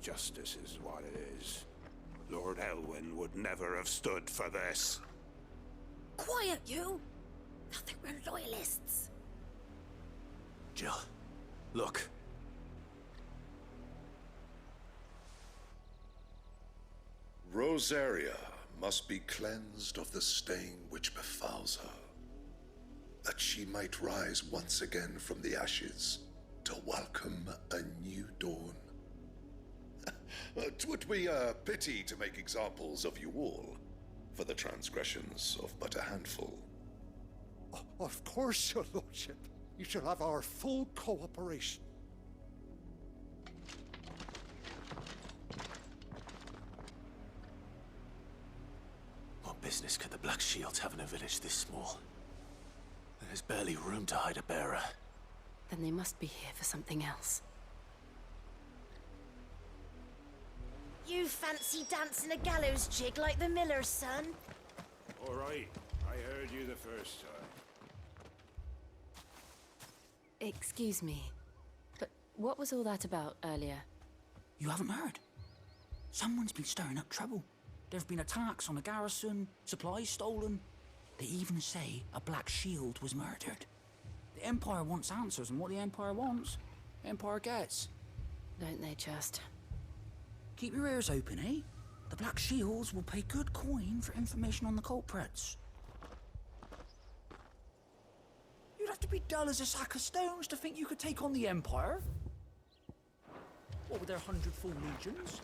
Justice is what it is. Lord Elwyn would never have stood for this. Quiet, you! I think we're loyalists. Jill, look. Rosaria must be cleansed of the stain which befouls her, that she might rise once again from the ashes to welcome a new dawn. 'Twould be a pity to make examples of you all, for the transgressions of but a handful. Of course, your lordship. You shall have our full cooperation. What business could the Black Shields have in a village this small? There's barely room to hide a bearer. Then they must be here for something else. You fancy dancing a gallows jig like the miller's son? All right, I heard you the first time. Excuse me, but what was all that about earlier? You haven't heard? Someone's been stirring up trouble. There have been attacks on the garrison, supplies stolen. They even say a Black Shield was murdered. The Empire wants answers, and what the Empire wants, the Empire gets. Don't they just? Keep your ears open, eh? The Black Shields will pay good coin for information on the culprits. You'd have to be dull as a sack of stones to think you could take on the Empire. What with their 100 full legions?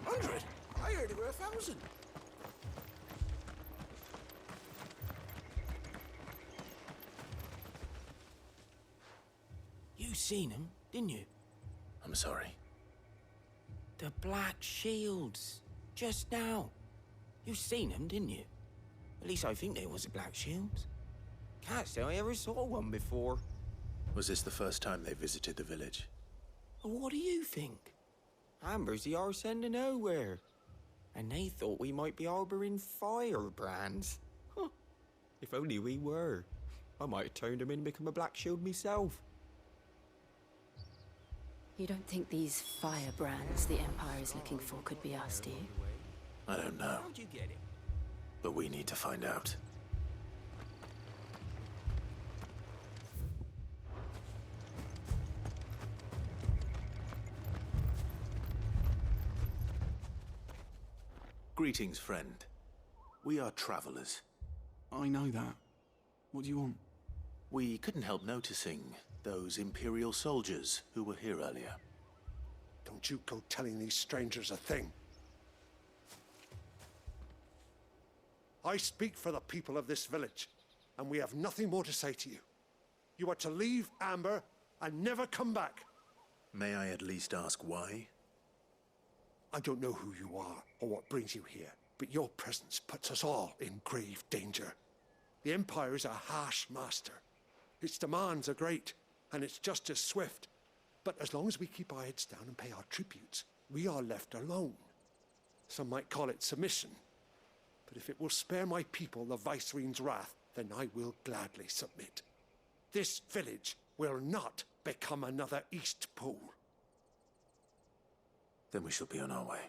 100? I heard it were 1,000. You seen them, didn't you? I'm sorry. The Black Shields. Just now. You seen them, didn't you? At least I think there was a Black Shields. Can't say I ever saw one before. Was this the first time they visited the village? What do you think? Amber's the arse end of nowhere. And they thought we might be harboring firebrands. Huh. If only we were. I might have turned them in and become a Black Shield myself. You don't think these firebrands the Empire is looking for could be us, do you? I don't know, How'd you get it? but we need to find out. Greetings, friend. We are travelers. I know that. What do you want? We couldn't help noticing those Imperial soldiers who were here earlier. Don't you go telling these strangers a thing. I speak for the people of this village, and we have nothing more to say to you. You are to leave Amber and never come back. May I at least ask why? I don't know who you are or what brings you here, but your presence puts us all in grave danger. The Empire is a harsh master. Its demands are great, and its justice swift. But as long as we keep our heads down and pay our tributes, we are left alone. Some might call it submission. But if it will spare my people the Viceroy's wrath, then I will gladly submit. This village will not become another East Pole. Then we shall be on our way.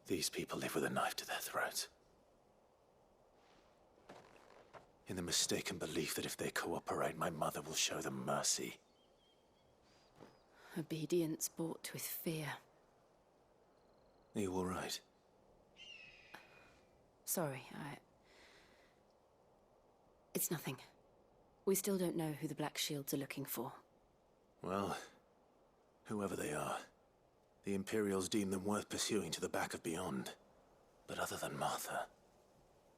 These people live with a knife to their throats. In the mistaken belief that if they cooperate, my mother will show them mercy. Obedience bought with fear. Are you all right? Sorry, It's nothing. We still don't know who the Black Shields are looking for. Well, whoever they are, the Imperials deem them worth pursuing to the back of beyond. But other than Martha,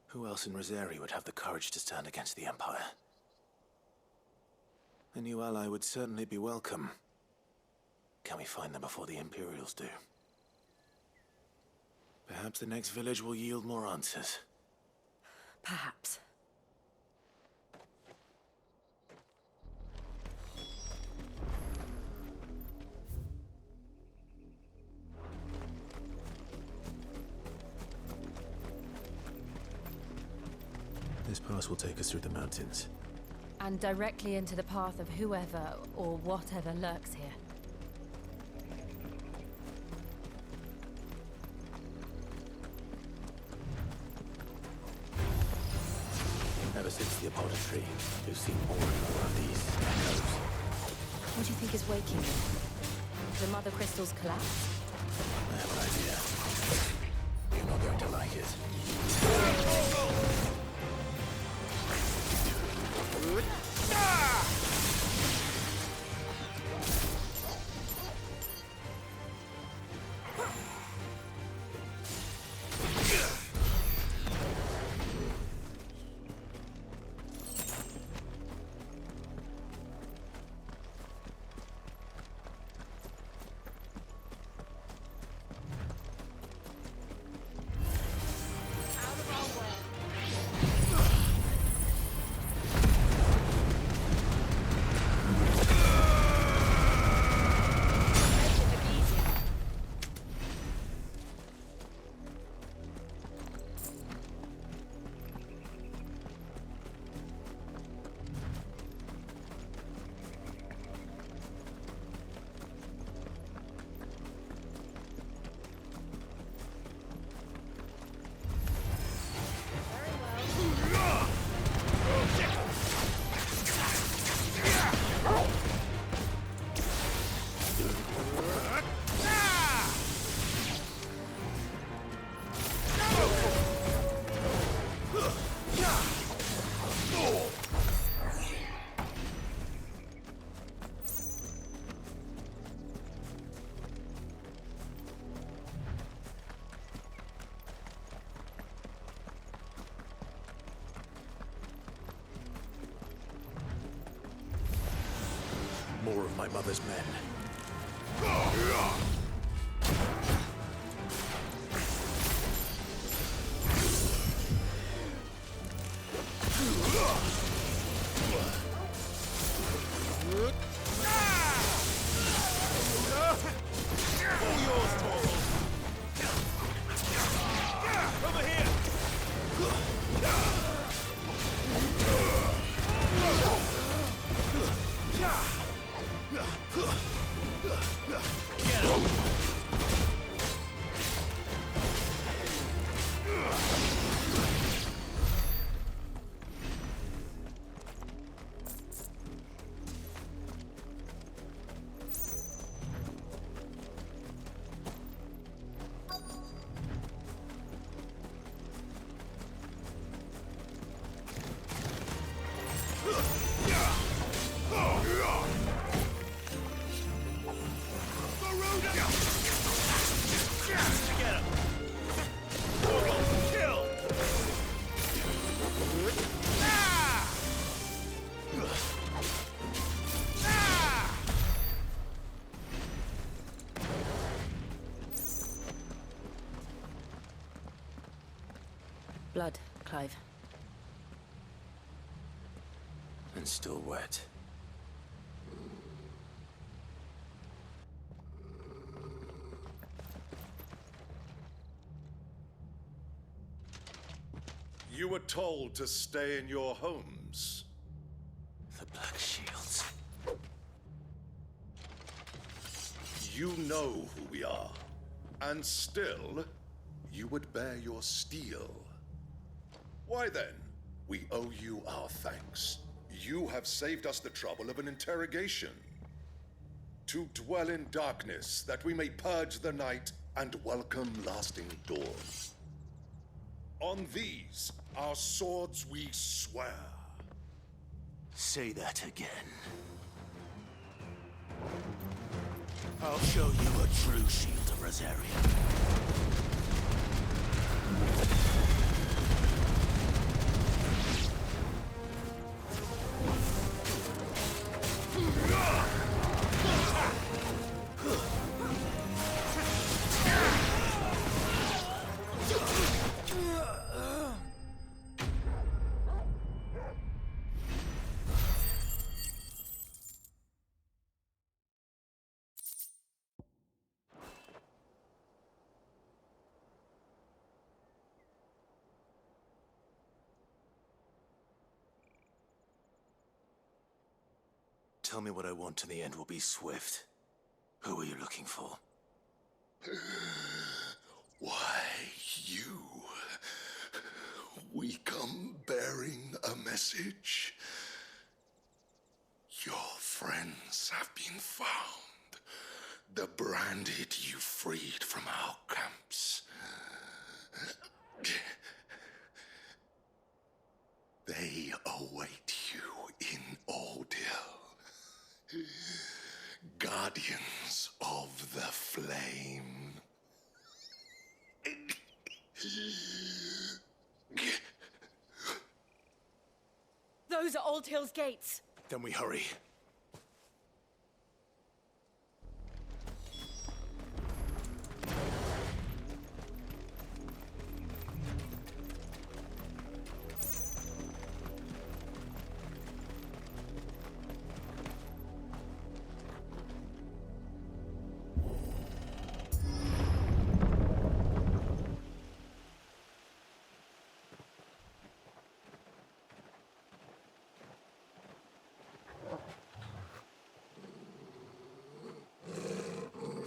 who else in Rosaria would have the courage to stand against the Empire? A new ally would certainly be welcome. Can we find them before the Imperials do? Perhaps the next village will yield more answers. Perhaps. pass will take us through the mountains. And directly into the path of whoever or whatever lurks here. Ever since the Apollo tree, we've seen more and more of these echoes. What do you think is waking them? The mother crystals collapse? I have an idea. You're not going to like it. More of my mother's men. Blood, Clive. And still wet. You were told to stay in your homes. The Black Shields. You know who we are. And still, you would bear your steel. Why then, we owe you our thanks. You have saved us the trouble of an interrogation. To dwell in darkness, that we may purge the night and welcome lasting dawn. On these, our swords we swear. Say that again. I'll show you a true shield of Rosaria. tell me what I want and the end will be swift. Who are you looking for? Why, you. We come bearing a message. Your friends have been found. The branded you freed from our camps. They await you in Ordeal. Guardians of the Flame. Those are Old Hill's gates. Then we hurry.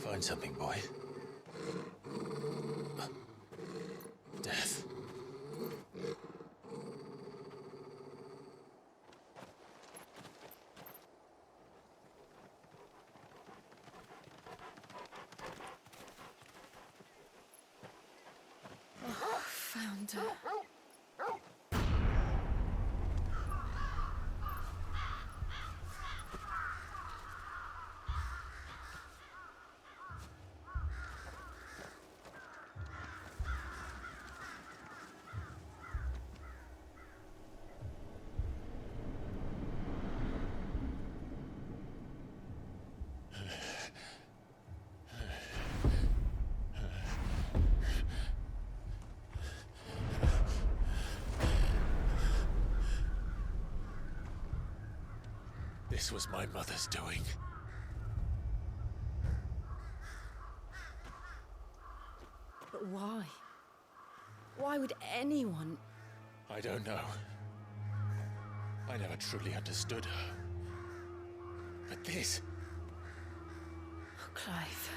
Find something, boy. Death. Found her. This was my mother's doing. But why? Why would anyone... I don't know. I never truly understood her. But this... Oh, Clive.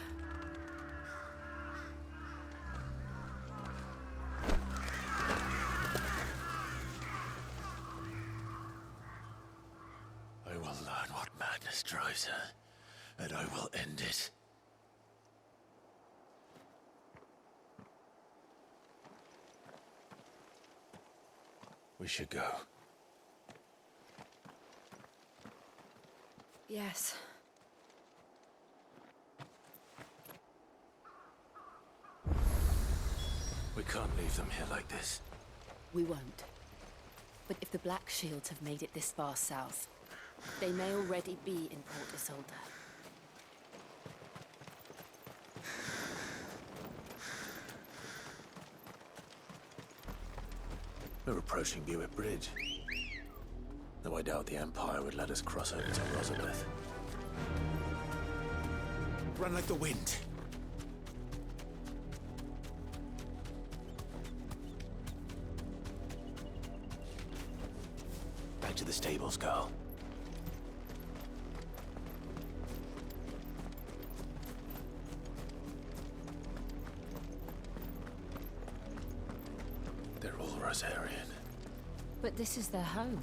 I will learn what madness drives her, and I will end it. We should go. Yes. We can't leave them here like this. We won't. But if the Black Shields have made it this far south, they may already be in Port Isolde. We're approaching Buick Bridge. Though I doubt the Empire would let us cross over to Rosabeth. Run like the wind. Back to the stables, girl. They're all Rosarian. But this is their home.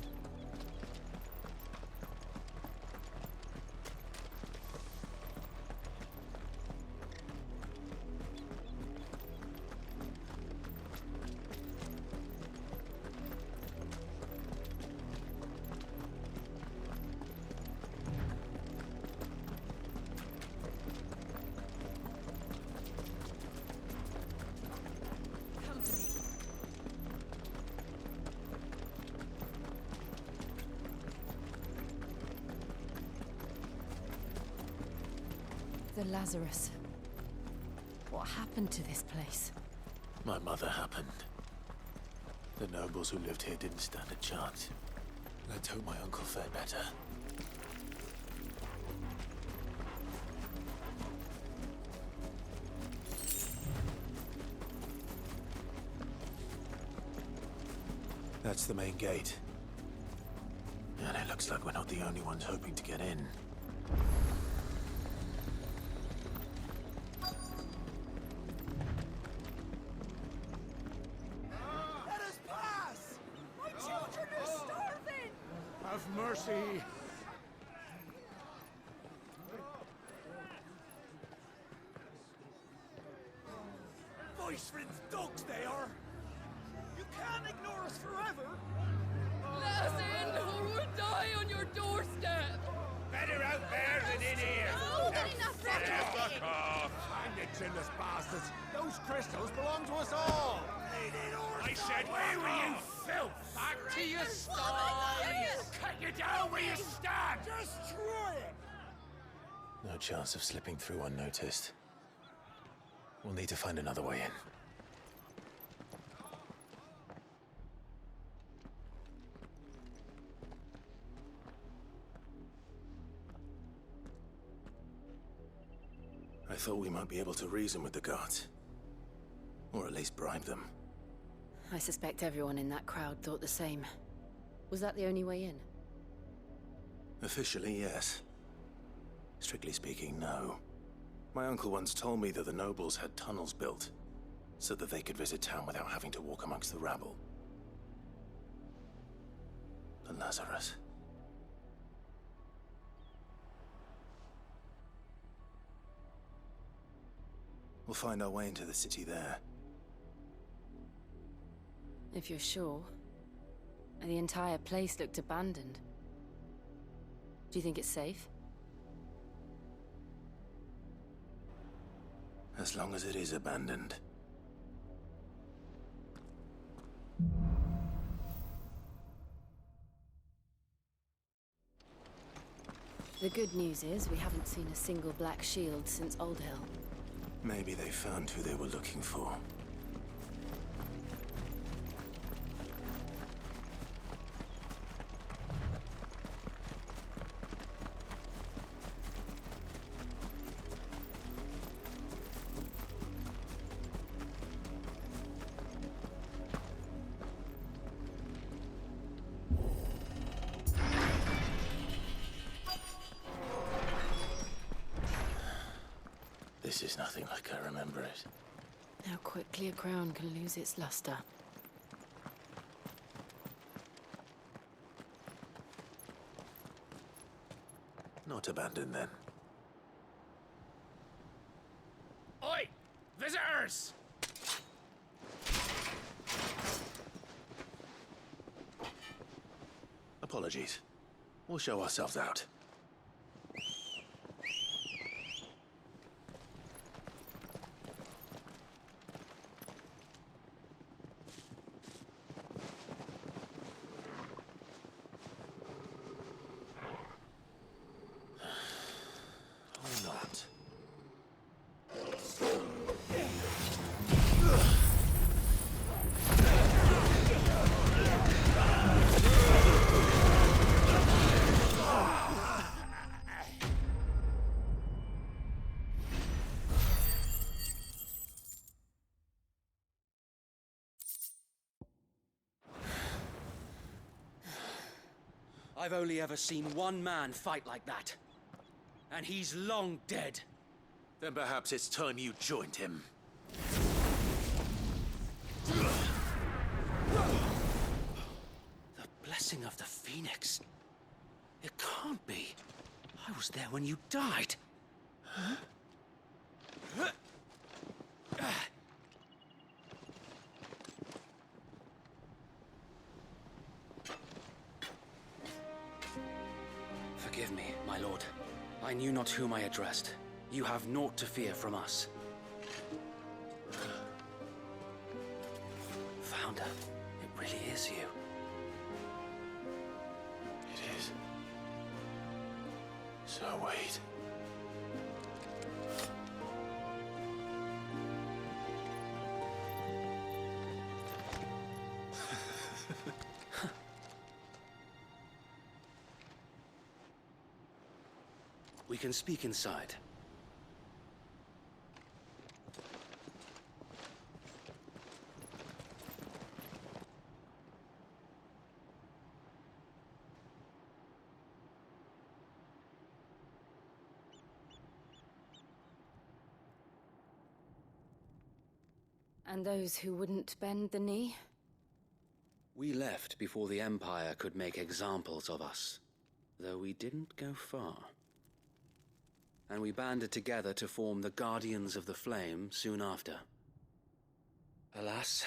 The Lazarus. What happened to this place? My mother happened. The nobles who lived here didn't stand a chance. Let's hope my uncle fared better. That's the main gate. And It looks like we're not the only ones hoping to get in. Let us pass! My children are starving! Have mercy! Voice-friends dogs they are! You can't ignore us forever! Let us in, or we'll die on your doorstep! Better out there than in here! More than enough Fuck off! Hang the chinless bastards! Those crystals belong to us all! I said, where were you, filth? Back to your sties! Cut you down where you stand! Destroy it! No chance of slipping through unnoticed. We'll need to find another way in. I thought we might be able to reason with the guards. Or at least bribe them. I suspect everyone in that crowd thought the same. Was that the only way in? Officially, yes. Strictly speaking, no. My uncle once told me that the nobles had tunnels built, so that they could visit town without having to walk amongst the rabble. But Lazarus... We'll find our way into the city there. If you're sure. The entire place looked abandoned. Do you think it's safe? As long as it is abandoned. The good news is we haven't seen a single black shield since Old Hill. Maybe they found who they were looking for. This is nothing like I remember it. How quickly a crown can lose its luster. Not abandoned, then. Oi! Visitors! Apologies. We'll show ourselves out. Or not. I've only ever seen one man fight like that. And he's long dead. Then perhaps it's time you joined him. The blessing of the Phoenix. It can't be. I was there when you died. Huh? Forgive me, my lord. I knew not whom I addressed. You have naught to fear from us. Founder, it really is you. It is. So wait. We can speak inside. And those who wouldn't bend the knee? We left before the Empire could make examples of us, though we didn't go far. And we banded together to form the Guardians of the Flame soon after. Alas,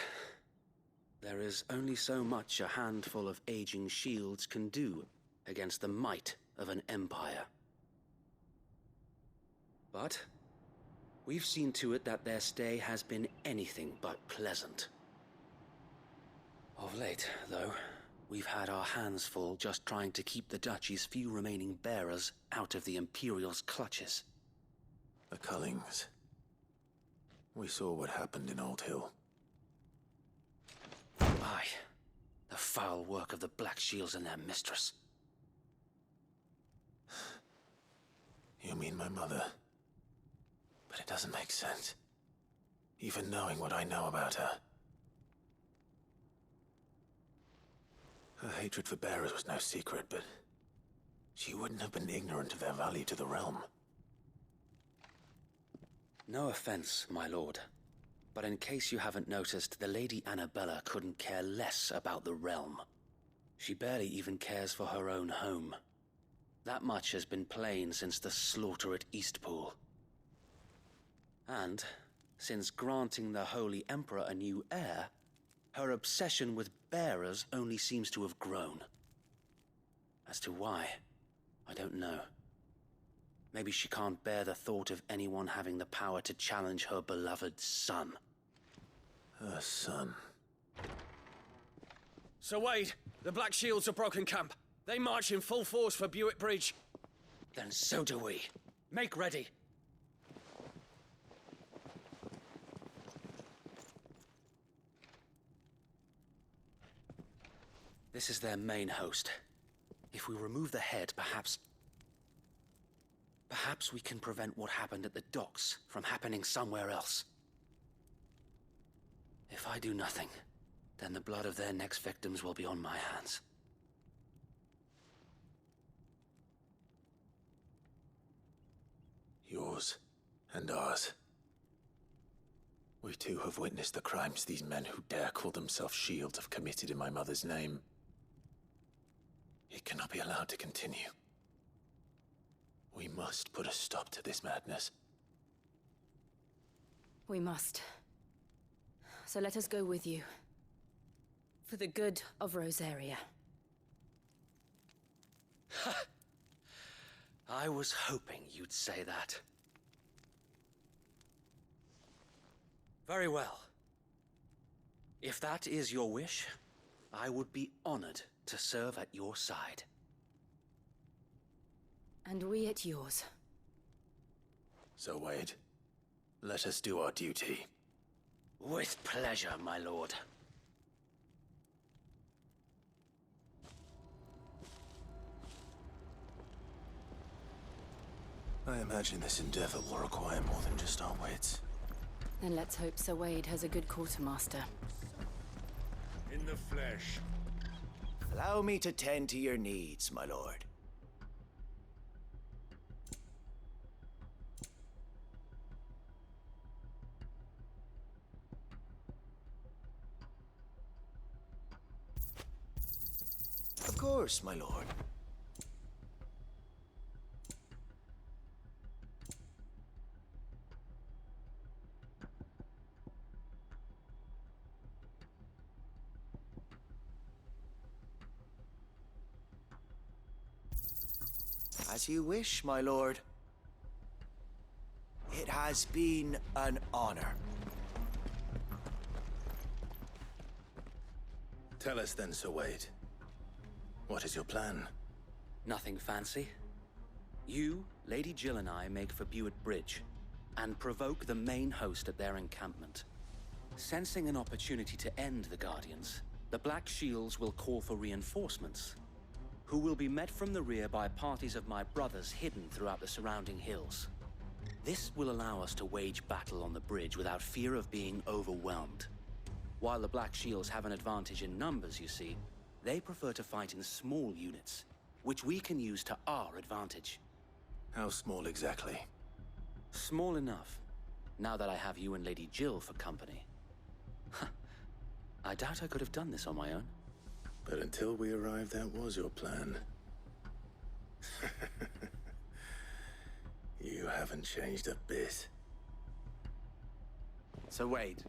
there is only so much a handful of aging shields can do against the might of an empire. But we've seen to it that their stay has been anything but pleasant. Of late, though, we've had our hands full just trying to keep the Duchy's few remaining bearers out of the Imperial's clutches. The Cullings. We saw what happened in Old Hill. Aye. The foul work of the Black Shields and their mistress. You mean my mother? But it doesn't make sense. Even knowing what I know about her. Her hatred for bearers was no secret, but she wouldn't have been ignorant of their value to the realm. No offense, my lord. But in case you haven't noticed, the Lady Annabella couldn't care less about the realm. She barely even cares for her own home. That much has been plain since the slaughter at Eastpool. And, since granting the Holy Emperor a new heir, her obsession with bearers only seems to have grown. As to why, I don't know. Maybe she can't bear the thought of anyone having the power to challenge her beloved son. Her son. Sir Wade, the Black Shields have broken camp. They march in full force for Buick Bridge. Then so do we. Make ready. This is their main host. If we remove the head, perhaps we can prevent what happened at the docks from happening somewhere else. If I do nothing, then the blood of their next victims will be on my hands. Yours and ours. We too have witnessed the crimes these men who dare call themselves shields have committed in my mother's name. It cannot be allowed to continue. We must put a stop to this madness. We must. So let us go with you. For the good of Rosaria. I was hoping you'd say that. Very well. If that is your wish, I would be honored to serve at your side. And we at yours. So, Wade, let us do our duty. With pleasure, my lord. I imagine this endeavor will require more than just our wits. Then let's hope Sir Wade has a good quartermaster. In the flesh. Allow me to tend to your needs, my lord. Of course, my lord. As you wish, my lord. It has been an honor. Tell us then, Sir Wade. What is your plan? Nothing fancy. You, Lady Jill and I make for Buick Bridge, and provoke the main host at their encampment. Sensing an opportunity to end the Guardians, the Black Shields will call for reinforcements, who will be met from the rear by parties of my brothers hidden throughout the surrounding hills. This will allow us to wage battle on the bridge without fear of being overwhelmed. While the Black Shields have an advantage in numbers, you see, they prefer to fight in small units, which we can use to our advantage. How small exactly? Small enough, now that I have you and Lady Jill for company. I doubt I could have done this on my own. But until we arrived, that was your plan. You haven't changed a bit. So wait.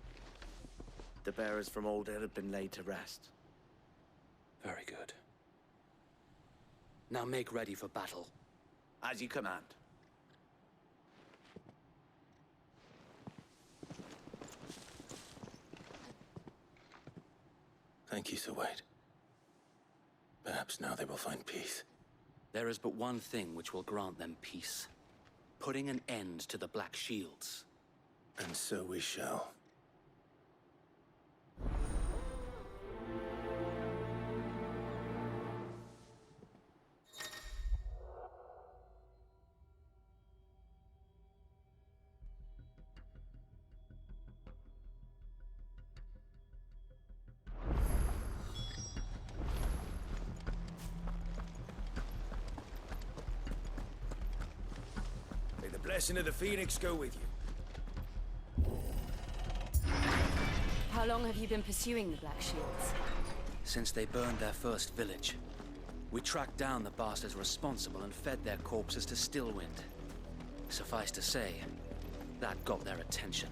The bearers from Old Hill have been laid to rest. Very good. Now make ready for battle. As you command. Thank you, Sir Wade. Perhaps now they will find peace. There is but one thing which will grant them peace. Putting an end to the Black Shields. And so we shall. May the blessing of the Phoenix go with you. How long have you been pursuing the Black Shields? Since they burned their first village, we tracked down the bastards responsible and fed their corpses to Stillwind. Suffice to say, that got their attention.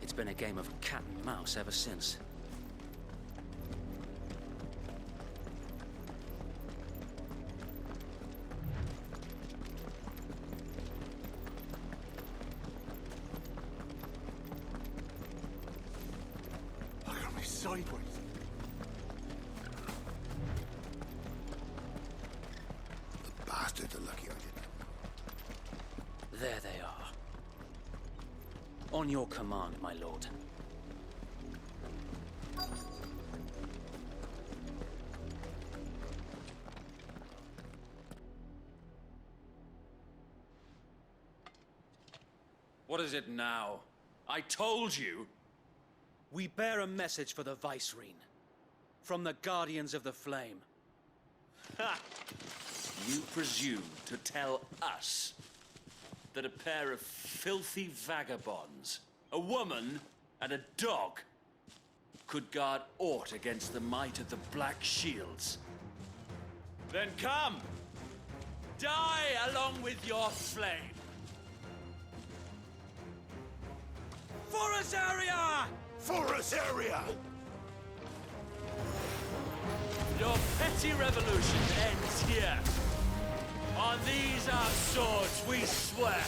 It's been a game of cat and mouse ever since. Look at me sideways. The bastards are lucky I didn't. There they are. On your command, my lord. What is it now? I told you! We bear a message for the Vicereine. From the Guardians of the Flame. Ha! You presume to tell us that a pair of filthy vagabonds, a woman and a dog, could guard aught against the might of the Black Shields? Then come! Die along with your flame! For Azaria! For Azaria! Your petty revolution ends here. On these our swords we swear.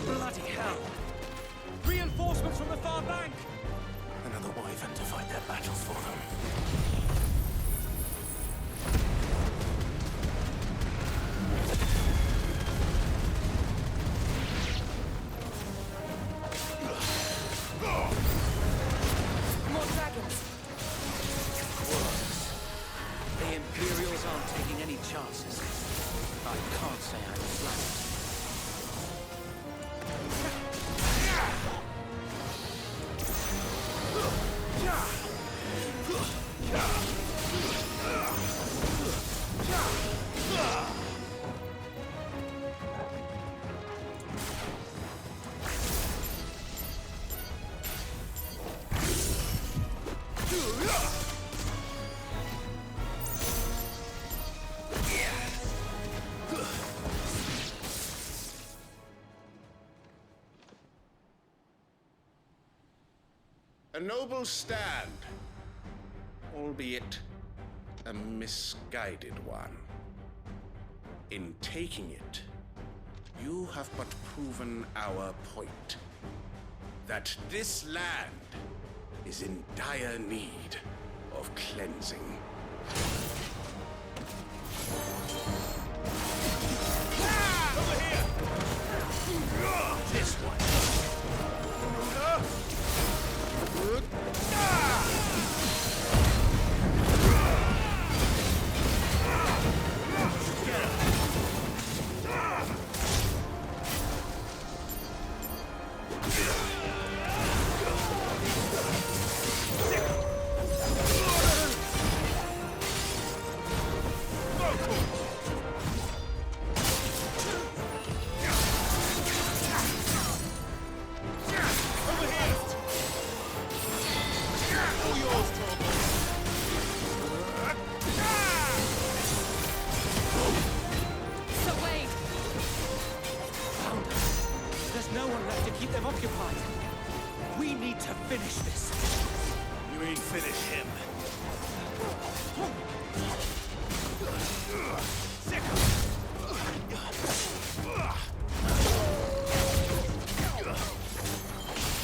Bloody hell! Reinforcements from the far bank! Another wyvern to fight their battles for them. More dragons! The Imperials aren't taking any chances. I can't say I'm flattered. A noble stand, albeit a misguided one. In taking it, you have but proven our point. That this land is in dire need of cleansing. Over here! This one. need to finish this. You mean finish him?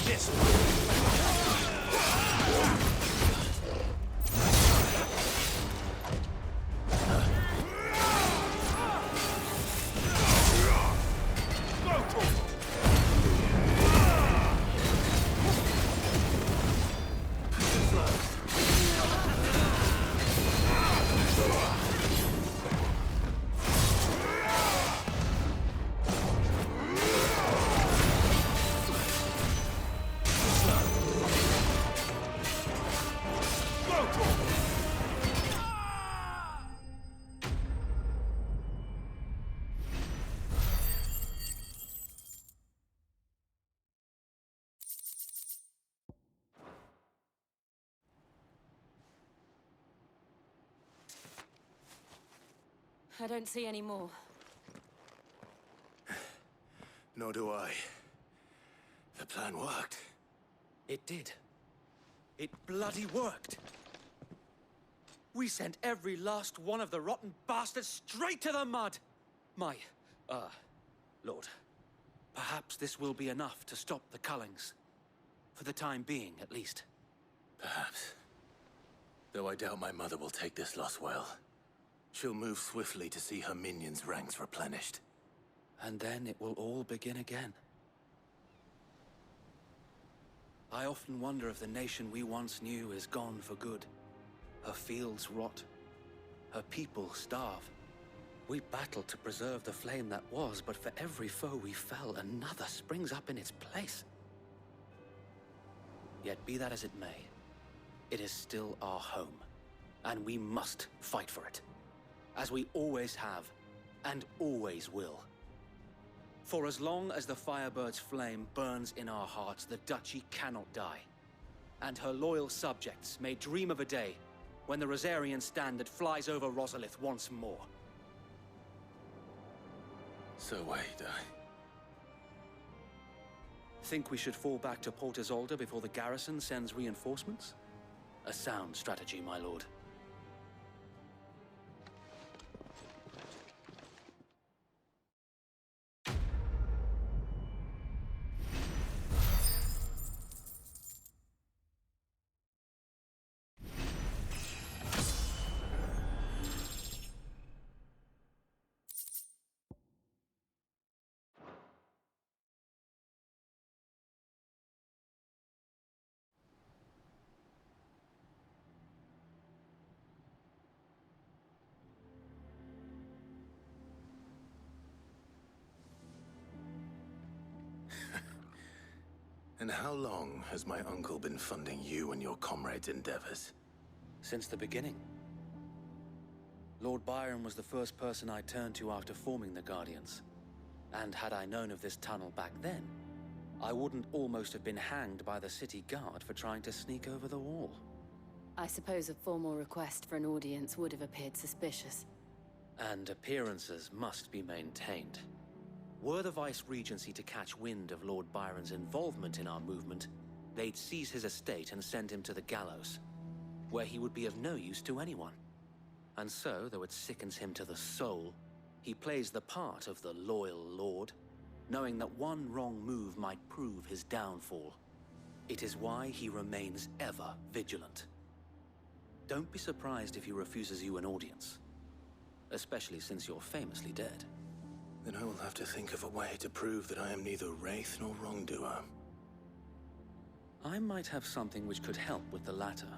This I don't see any more. Nor do I. The plan worked. It did. It bloody worked. We sent every last one of the rotten bastards straight to the mud. Lord, perhaps this will be enough to stop the Cullings. For the time being, at least. Perhaps. Though I doubt my mother will take this loss well. She'll move swiftly to see her minions' ranks replenished. And then it will all begin again. I often wonder if the nation we once knew is gone for good. Her fields rot. Her people starve. We battled to preserve the flame that was, but for every foe we fell, another springs up in its place. Yet be that as it may, it is still our home, and we must fight for it. As we always have, and always will. For as long as the Firebird's flame burns in our hearts, the Duchy cannot die. And her loyal subjects may dream of a day when the Rosarian standard flies over Rosalith once more. So wait, Think we should fall back to Port Isolde before the garrison sends reinforcements? A sound strategy, my lord. And how long has my uncle been funding you and your comrades' endeavors? Since the beginning. Lord Byron was the first person I turned to after forming the Guardians. And had I known of this tunnel back then, I wouldn't almost have been hanged by the city guard for trying to sneak over the wall. I suppose a formal request for an audience would have appeared suspicious. And appearances must be maintained. Were the Vice-Regency to catch wind of Lord Byron's involvement in our movement, they'd seize his estate and send him to the gallows, where he would be of no use to anyone. And so, though it sickens him to the soul, he plays the part of the loyal lord, knowing that one wrong move might prove his downfall. It is why he remains ever vigilant. Don't be surprised if he refuses you an audience, especially since you're famously dead. Then I will have to think of a way to prove that I am neither wraith nor wrongdoer. I might have something which could help with the latter.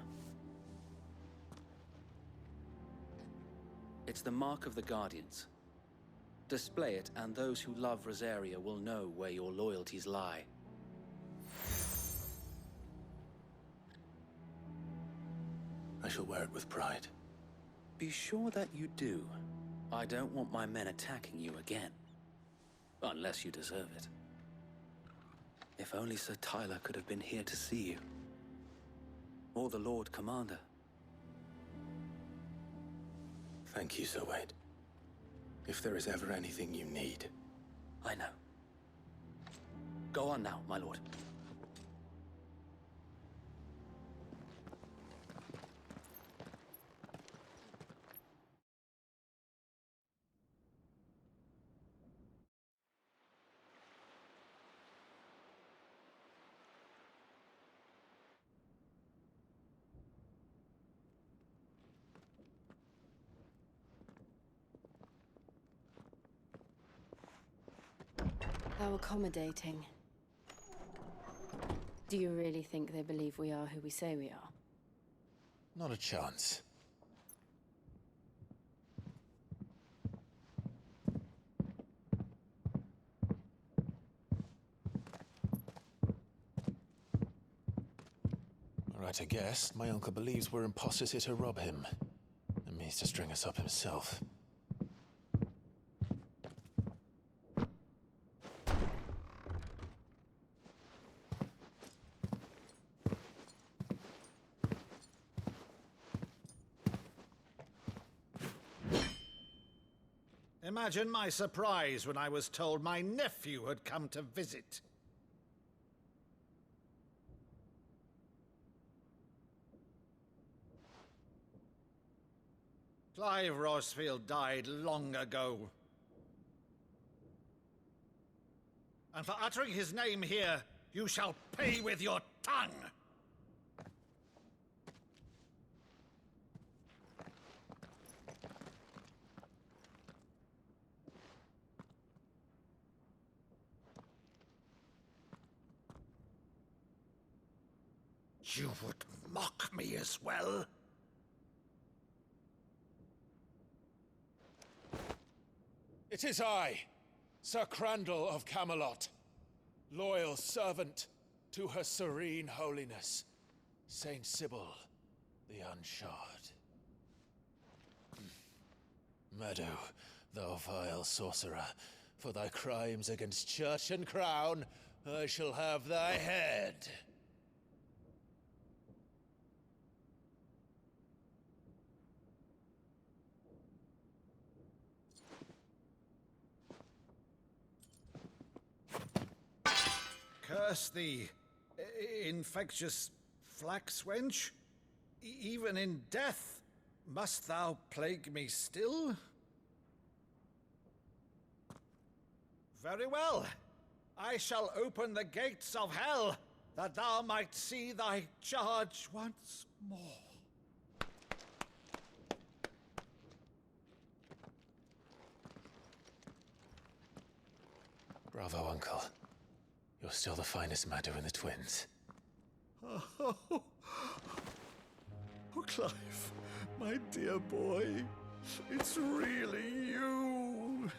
It's the mark of the Guardians. Display it, and those who love Rosaria will know where your loyalties lie. I shall wear it with pride. Be sure that you do. I don't want my men attacking you again. Unless you deserve it. If only Sir Tyler could have been here to see you. Or the Lord Commander. Thank you, Sir Wade. If there is ever anything you need. I know. Go on now, my lord. How accommodating. Do you really think they believe we are who we say we are? Not a chance. Right, I guess. My uncle believes we're imposters here to rob him. And means to string us up himself. Imagine my surprise when I was told my nephew had come to visit. Clive Rosfield died long ago. And for uttering his name here, you shall pay with your tongue! You would mock me as well? It is I, Sir Crandall of Camelot, loyal servant to Her Serene Holiness, Saint Sybil the Unshod. Meadow, thou vile sorcerer, for thy crimes against church and crown, I shall have thy head. Curse thee, infectious flax wench. Even in death, must thou plague me still? Very well. I shall open the gates of hell, that thou might see thy charge once more. Bravo, Uncle. You're still the finest Meadow in the twins. Oh, Clive, my dear boy, it's really you.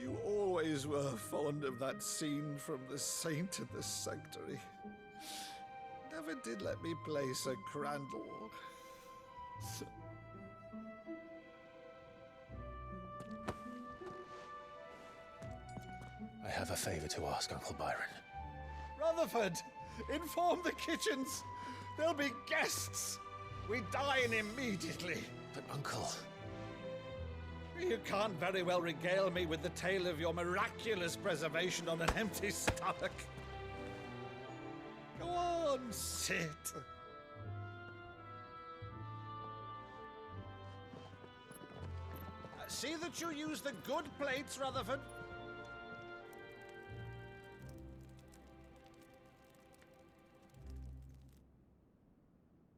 You always were fond of that scene from The Saint in the Sanctuary. Never did let me play Sir Crandall. I have a favor to ask, Uncle Byron. Rutherford, inform the kitchens. There'll be guests. We dine immediately. But, Uncle... You can't very well regale me with the tale of your miraculous preservation on an empty stomach. Go on, sit. See that you use the good plates, Rutherford.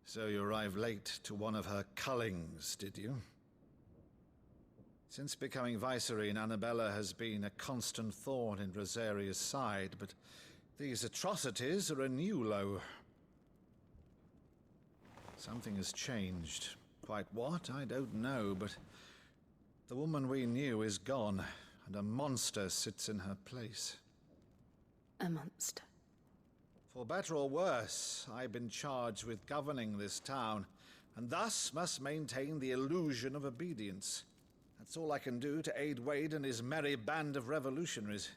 So you arrived late to one of her cullings, did you? Since becoming Vicereine, Annabella has been a constant thorn in Rosaria's side, but these atrocities are a new low. Something has changed. Quite what, I don't know, but the woman we knew is gone, and a monster sits in her place. A monster? For better or worse, I've been charged with governing this town, and thus must maintain the illusion of obedience. That's all I can do to aid Wade and his merry band of revolutionaries.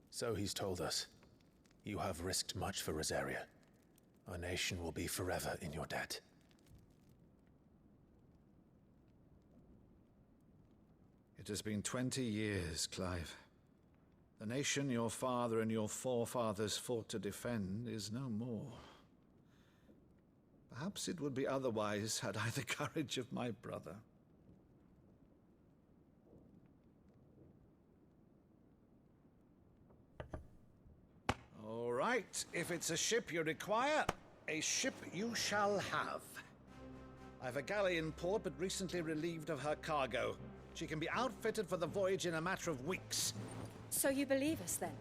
So he's told us. You have risked much for Rosaria. Our nation will be forever in your debt. It has been 20 years, Clive. The nation your father and your forefathers fought to defend is no more. Perhaps it would be otherwise had I the courage of my brother. All right, if it's a ship you require, a ship you shall have. I've a galley in port, but recently relieved of her cargo. She can be outfitted for the voyage in a matter of weeks. So you believe us then?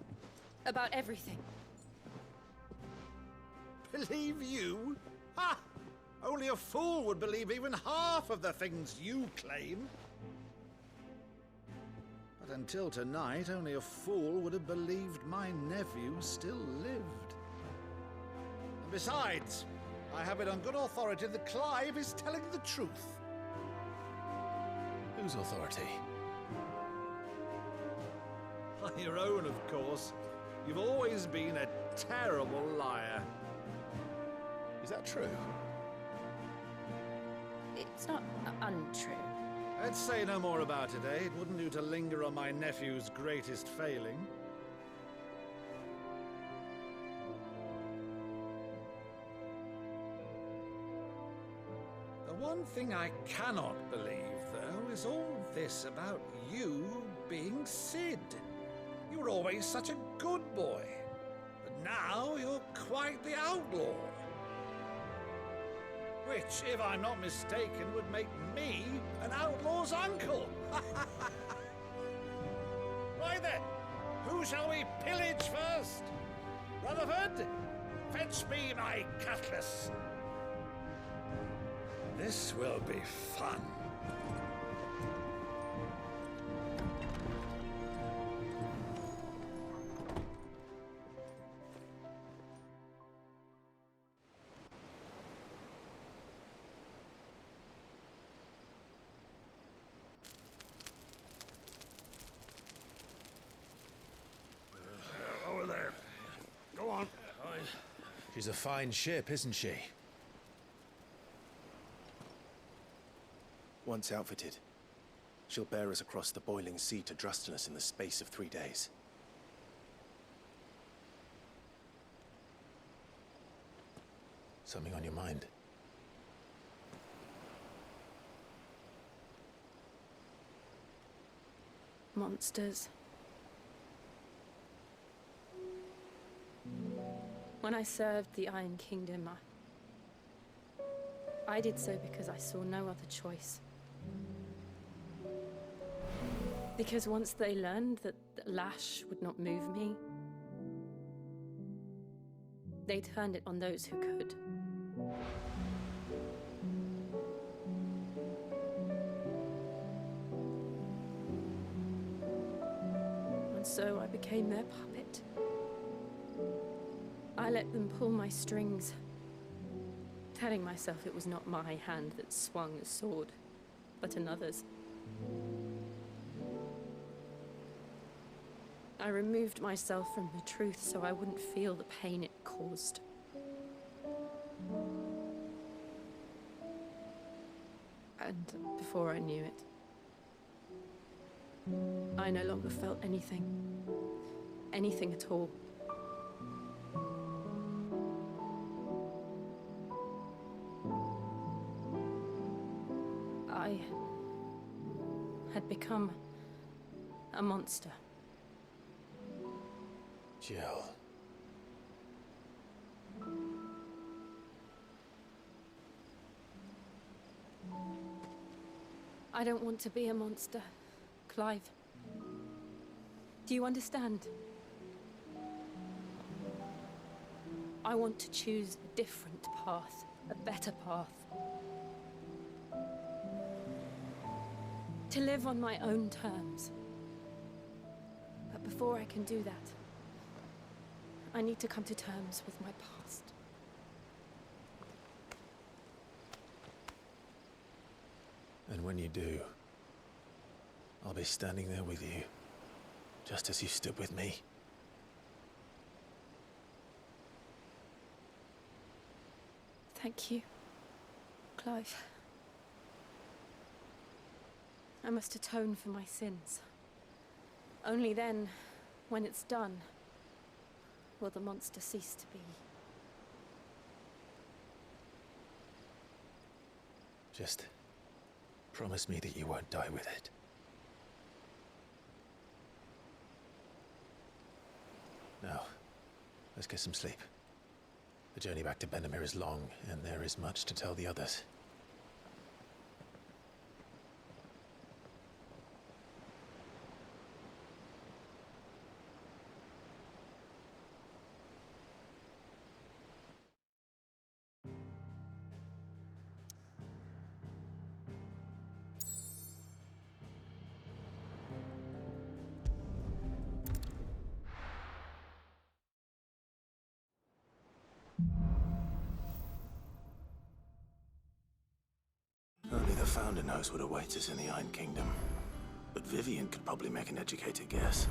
About everything? Believe you? Ha! Only a fool would believe even half of the things you claim. But until tonight, only a fool would have believed my nephew still lived. And besides, I have it on good authority that Clive is telling the truth. Whose authority? Your own, of course. You've always been a terrible liar. Is that true? It's not untrue. Let's say no more about it, eh? It wouldn't do to linger on my nephew's greatest failing. The one thing I cannot believe, though, is all this about you being Sid. You were always such a good boy, but now you're quite the outlaw. Which, if I'm not mistaken, would make me an outlaw's uncle. Why then, who shall we pillage first? Rutherford, fetch me my cutlass. This will be fun. Over there. Go on. She's a fine ship, isn't she? Once outfitted, she'll bear us across the boiling sea to Drustinus in the space of 3 days. Something on your mind? Monsters. When I served the Iron Kingdom, I did so because I saw no other choice. Because once they learned that the lash would not move me, they turned it on those who could. And so I became their puppet. I let them pull my strings, telling myself it was not my hand that swung the sword, but another's. I removed myself from the truth so I wouldn't feel the pain it caused. And before I knew it, I no longer felt anything. Anything at all. I had become a monster. Jill. I don't want to be a monster, Clive. Do you understand? I want to choose a different path, a better path. To live on my own terms. But before I can do that, I need to come to terms with my past. And when you do, I'll be standing there with you, just as you stood with me. Thank you, Clive. I must atone for my sins. Only then, when it's done, will the monster cease to be. Just promise me that you won't die with it. Now, let's get some sleep. The journey back to Benamir is long, and there is much to tell the others. Founder knows what awaits us in the Iron Kingdom. But Vivian could probably make an educated guess.